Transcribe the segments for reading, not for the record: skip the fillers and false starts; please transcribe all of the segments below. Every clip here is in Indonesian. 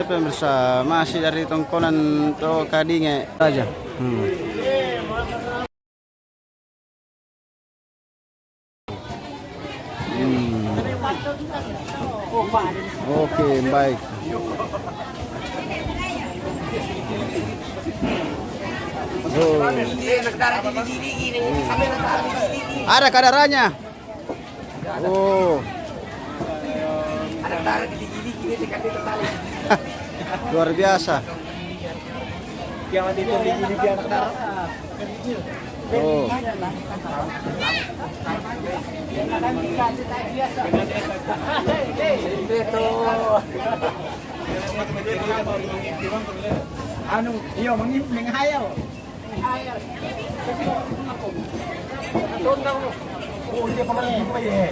Pemirsa, masih dari tongkonan to Kadinge aja. Oke, baik. Ada kadarannya. Oh. Luar biasa. Oh. Anu, iyo menghayal. Oh, dia pemain apa ya?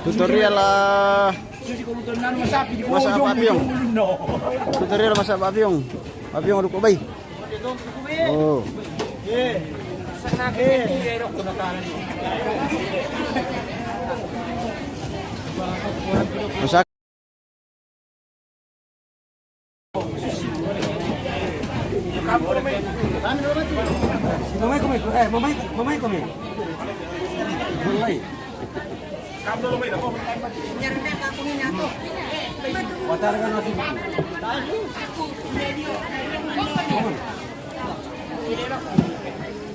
Tutorial masak papyong. Tutorial masak papyong. Papyong uduk bay. Oh. Masak. Mamay kami. Mamay.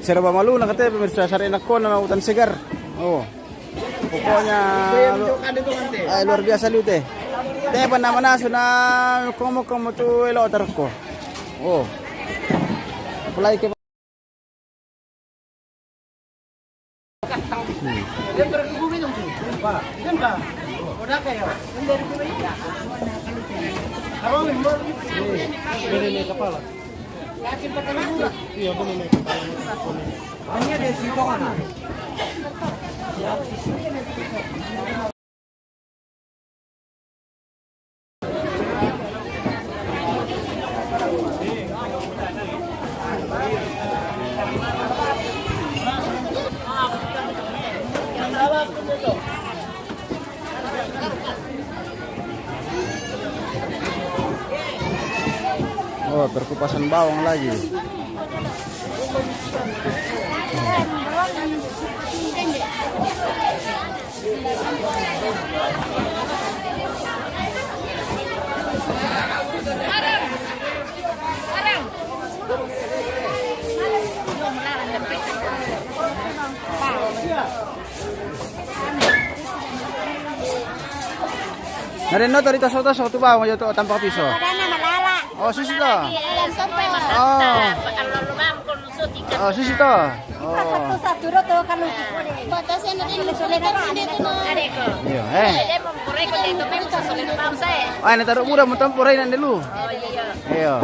Serba malu na katanya pemirsa sari nako na utan segar. Oh. Pokoknya ay luar biasa liu teh. Teh mana suna komo tu elo tarko. Oh. Apply ke oh, perkupasan bawang lagi. Narino to dito soto bawang yo to tanpa piso. Oh, susi to. Oh, susi to. Oh. Iya, ah, ini taruh muda mutam purai nan dulu. Iya.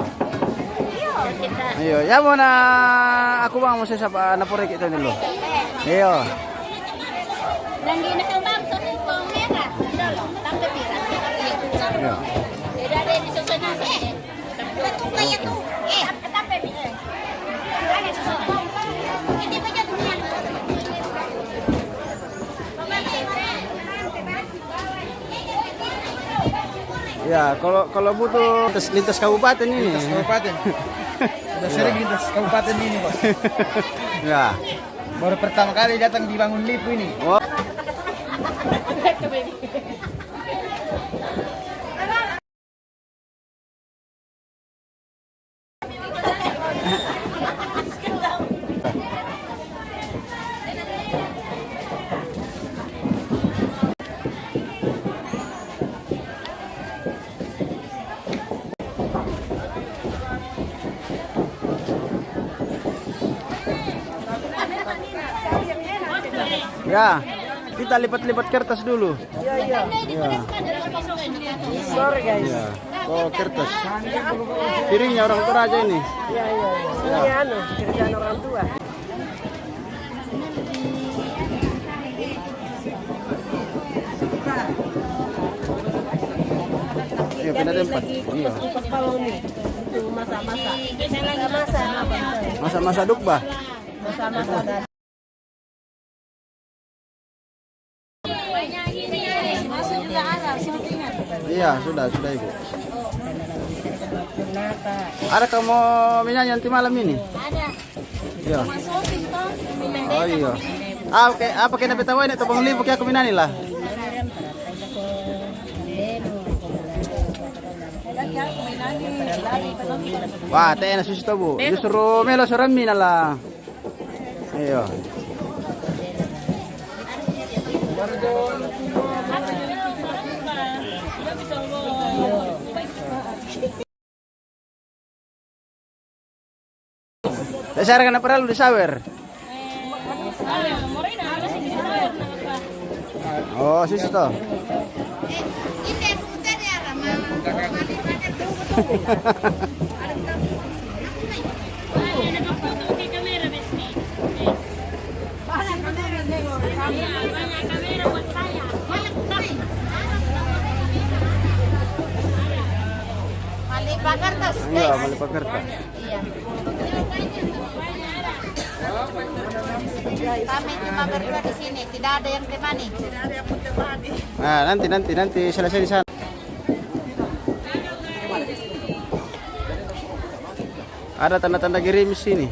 Iya, ya mau na aku bang mau siapa na purai kita dulu. Iya. Dan di nak bang soto merah. Tambah pirang. Iya. Tidak ada di soto nasi. Kayak tu. Tambah pirang. Ada soto. Ini baca dunia. Ya, kalau butuh lintas kabupaten ini. Lintas kabupaten. Sudah sering lintas kabupaten ini, Bos. Ya. Baru pertama kali datang di Bangun Lipu ini. Oh. Ya, kita lipat-lipat kertas dulu. Iya. Sorry guys. Ya. Oh, kertas. Piringnya orang tua aja ini. Iya. Ini anu, kerjaan orang tua. tempat. Iya. Itu masa-masa. Masa-masa apa? Masa-masa dukba. Masa-masa dan Masuk juga ada, syutingan. Iya, sudah Ibu. Ada kamu menyanyi nanti malam ini? Ada. Iya. Masukin toh. Oh iya. Ah, oke, apa kena betawa ini topang lipo kaya aku minani lah. Wah, teh na susi to Bu. Justru melo sorami na lang. Iyo. Dasar ka na paralo di sawer. Oh, susi to. Ini putar ya, Rama. Malipakertas. Iya, Malipakertas. Iya. Kami cuma berdua di sini, tidak ada yang temani. Nah, nanti selesai di sana. Ada tanda-tanda gerimis sini.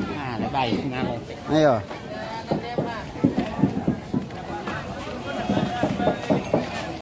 Nah, lebay. Nga mo. Ayo.